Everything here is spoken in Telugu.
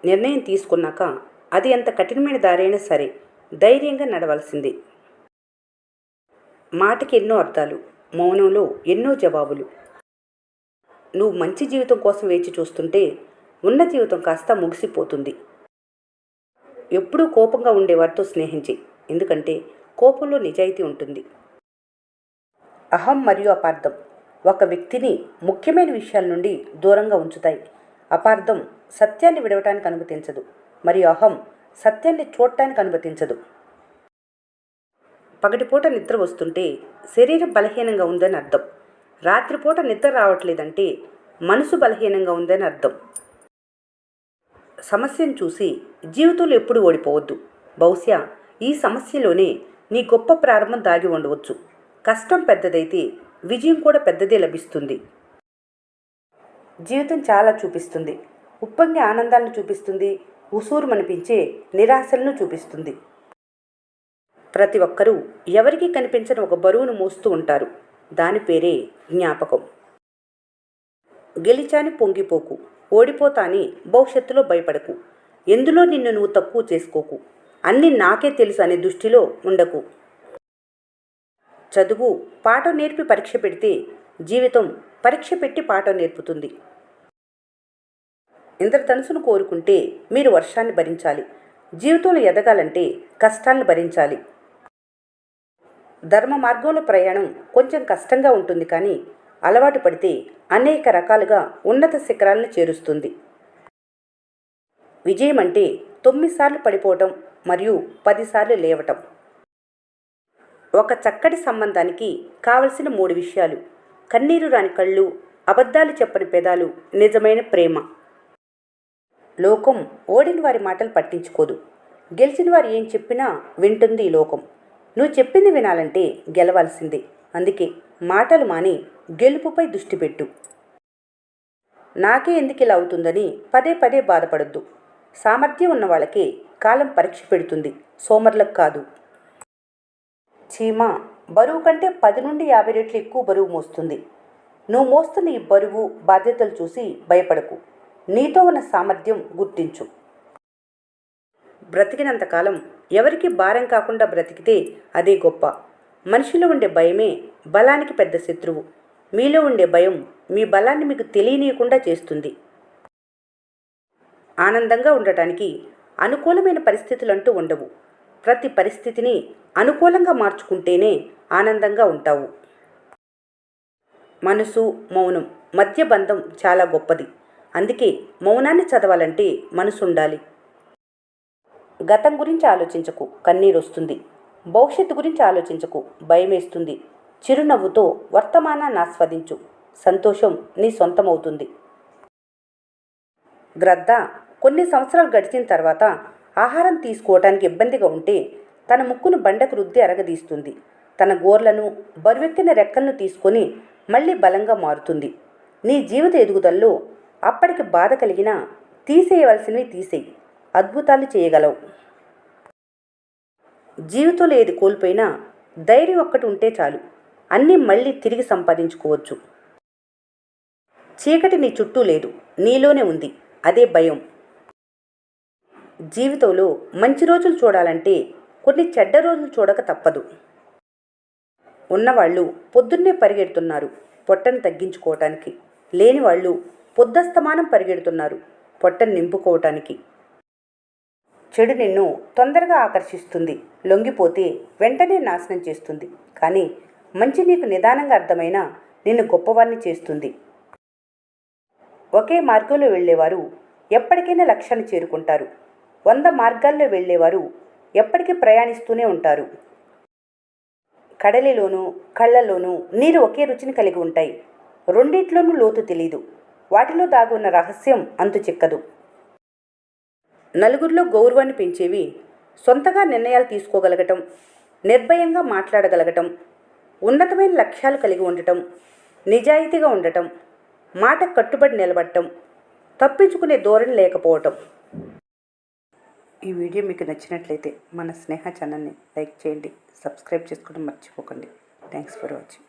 నిర్ణయం తీసుకున్నాక అది ఎంత కఠినమైన దారైనా సరే ధైర్యంగా నడవలసిందే. మాటకి ఎన్నో అర్థాలు, మౌనంలో ఎన్నో జవాబులు. నువ్వు మంచి జీవితం కోసం వేచి చూస్తుంటే ఉన్న జీవితం కాస్త ముగిసిపోతుంది. ఎప్పుడూ కోపంగా ఉండేవారితో స్నేహించి, ఎందుకంటే కోపంలో నిజాయితీ ఉంటుంది. అహం మరియు అపార్థం ఒక వ్యక్తిని ముఖ్యమైన విషయాల నుండి దూరంగా ఉంచుతాయి. అపార్థం సత్యాన్ని విడవటానికి అనుమతించదు, మరియు అహం సత్యాన్ని చూడటానికి అనుమతించదు. పగటిపూట నిద్ర వస్తుంటే శరీరం బలహీనంగా ఉందని అర్థం. రాత్రిపూట నిద్ర రావట్లేదంటే మనసు బలహీనంగా ఉందని అర్థం. సమస్యను చూసి జీవితంలో ఎప్పుడు ఓడిపోవద్దు. బహుశా ఈ సమస్యలోనే నీ గొప్ప ప్రారంభం దాగి ఉండవచ్చు. కష్టం పెద్దదైతే విజయం కూడా పెద్దదే లభిస్తుంది. జీవితం చాలా చూపిస్తుంది. ఉప్పొంగే ఆనందాలను చూపిస్తుంది, ఉసూరుమనిపించే నిరాశలను చూపిస్తుంది. ప్రతి ఒక్కరూ ఎవరికీ కనిపించని ఒక బరువును మోస్తూ ఉంటారు. దాని పేరే జ్ఞాపకం. గెలిచాని పొంగిపోకు, ఓడిపోతాని భవిష్యత్తులో భయపడకు, ఎందులో నిన్ను నువ్వు తక్కువ చేసుకోకు, అన్నీ నాకే తెలుసు అనే దృష్టిలో ఉండకు. చదువు పాఠం నేర్పి పరీక్ష పెడితే జీవితం పరీక్ష పెట్టి పాఠం నేర్పుతుంది. ఇంద్రధనుసును కోరుకుంటే మీరు వర్షాన్ని భరించాలి. జీవితంలో ఎదగాలంటే కష్టాలను భరించాలి. ధర్మ మార్గంలో ప్రయాణం కొంచెం కష్టంగా ఉంటుంది, కానీ అలవాటు పడితే అనేక రకాలుగా ఉన్నత శిఖరాలను చేరుస్తుంది. విజయం అంటే 9 సార్లు పడిపోవటం మరియు 10 సార్లు లేవటం. ఒక చక్కటి సంబంధానికి కావలసిన 3 విషయాలు: కన్నీరు రాని కళ్ళు, అబద్ధాలు చెప్పని పెదాలు, నిజమైన ప్రేమ. లోకం ఓడిన వారి మాటలు పట్టించుకోదు. గెలిచిన వారు ఏం చెప్పినా వింటుంది ఈ లోకం. నువ్వు చెప్పింది వినాలంటే గెలవాల్సిందే. అందుకే మాటలు మాని గెలుపుపై దృష్టి పెట్టు. నాకే ఎందుకు ఇలా అవుతుందని పదే పదే బాధపడొద్దు. సామర్థ్యం ఉన్న వాళ్ళకే కాలం పరీక్ష పెడుతుంది, సోమరులకు కాదు. చీమ బరువు కంటే 10 నుండి 50 రెట్లు ఎక్కువ బరువు మోస్తుంది. నువ్వు మోస్తున్న ఈ బరువు బాధ్యతలు చూసి భయపడకు. నీతో ఉన్న సామర్థ్యం గుర్తించు. బ్రతికినంతకాలం ఎవరికి భారం కాకుండా బ్రతికితే అదే గొప్ప. మనిషిలో ఉండే భయమే బలానికి పెద్ద శత్రువు. మీలో ఉండే భయం మీ బలాన్ని మీకు తెలియనీయకుండా చేస్తుంది. ఆనందంగా ఉండటానికి అనుకూలమైన పరిస్థితులు అంటూ ఉండవు. ప్రతి పరిస్థితిని అనుకూలంగా మార్చుకుంటేనే ఆనందంగా ఉంటావు. మనసు, మౌనం మధ్య బంధం చాలా గొప్పది. అందుకే మౌనాన్ని చదవాలంటే మనసు ఉండాలి. గతం గురించి ఆలోచించకు, కన్నీరు వస్తుంది. భవిష్యత్తు గురించి ఆలోచించకు, భయమేస్తుంది. చిరునవ్వుతో వర్తమానాన్ని ఆస్వాదించు, సంతోషం నీ సొంతమవుతుంది. గ్రద్ద కొన్ని సంవత్సరాలు గడిచిన తర్వాత ఆహారం తీసుకోవటానికి ఇబ్బందిగా ఉంటే తన ముక్కును బండకు రుద్ది అరగదీస్తుంది. తన గోర్లను, బరువెక్కిన రెక్కలను తీసుకొని మళ్ళీ బలంగా మారుతుంది. నీ జీవిత ఎదుగుదలలో అప్పటికి బాధ కలిగినా తీసేయవలసినవి తీసేయి, అద్భుతాలు చేయగలవు. జీవితంలో ఏది కోల్పోయినా ధైర్యం ఒక్కటి ఉంటే చాలు, అన్నీ మళ్ళీ తిరిగి సంపాదించుకోవచ్చు. చీకటి నీ చుట్టూ లేదు, నీలోనే ఉంది, అదే భయం. జీవితంలో మంచి రోజులు చూడాలంటే కొన్ని చెడ్డ రోజులు చూడక తప్పదు. ఉన్నవాళ్ళు పొద్దున్నే పరిగెడుతున్నారు పొట్టను తగ్గించుకోవటానికి, లేనివాళ్ళు పొద్దస్తమానం పరిగెడుతున్నారు పొట్టను నింపుకోవటానికి. చెడు నిన్ను తొందరగా ఆకర్షిస్తుంది, లొంగిపోతే వెంటనే నాశనం చేస్తుంది. కానీ మంచి నీకు నిదానంగా అర్థమైన నిన్ను గొప్పవారిని చేస్తుంది. ఒకే మార్గంలో వెళ్ళేవారు ఎప్పటికైనా లక్ష్యాన్ని చేరుకుంటారు. 100 మార్గాల్లో వెళ్ళేవారు ఎప్పటికీ ప్రయాణిస్తూనే ఉంటారు. కడలిలోనూ కళ్ళలోనూ నీరు ఒకే రుచిని కలిగి ఉంటాయి. రెండిట్లోనూ లోతు తెలీదు. వాటిలో దాగున్న రహస్యం అంతు చిక్కదు. నలుగురిలో గౌరవాన్ని పెంచేవి సొంతగా నిర్ణయాలు తీసుకోగలగటం, నిర్భయంగా మాట్లాడగలగటం, ఉన్నతమైన లక్ష్యాలు కలిగి ఉండటం, నిజాయితీగా ఉండటం, మాట కట్టుబడి నిలబడటం, తప్పించుకునే ధోరణి లేకపోవటం. ఈ వీడియో మీకు నచ్చినట్లయితే మన స్నేహ ఛానల్ని లైక్ చేయండి, సబ్స్క్రైబ్ చేసుకోవడం మర్చిపోకండి. Thanks for watching.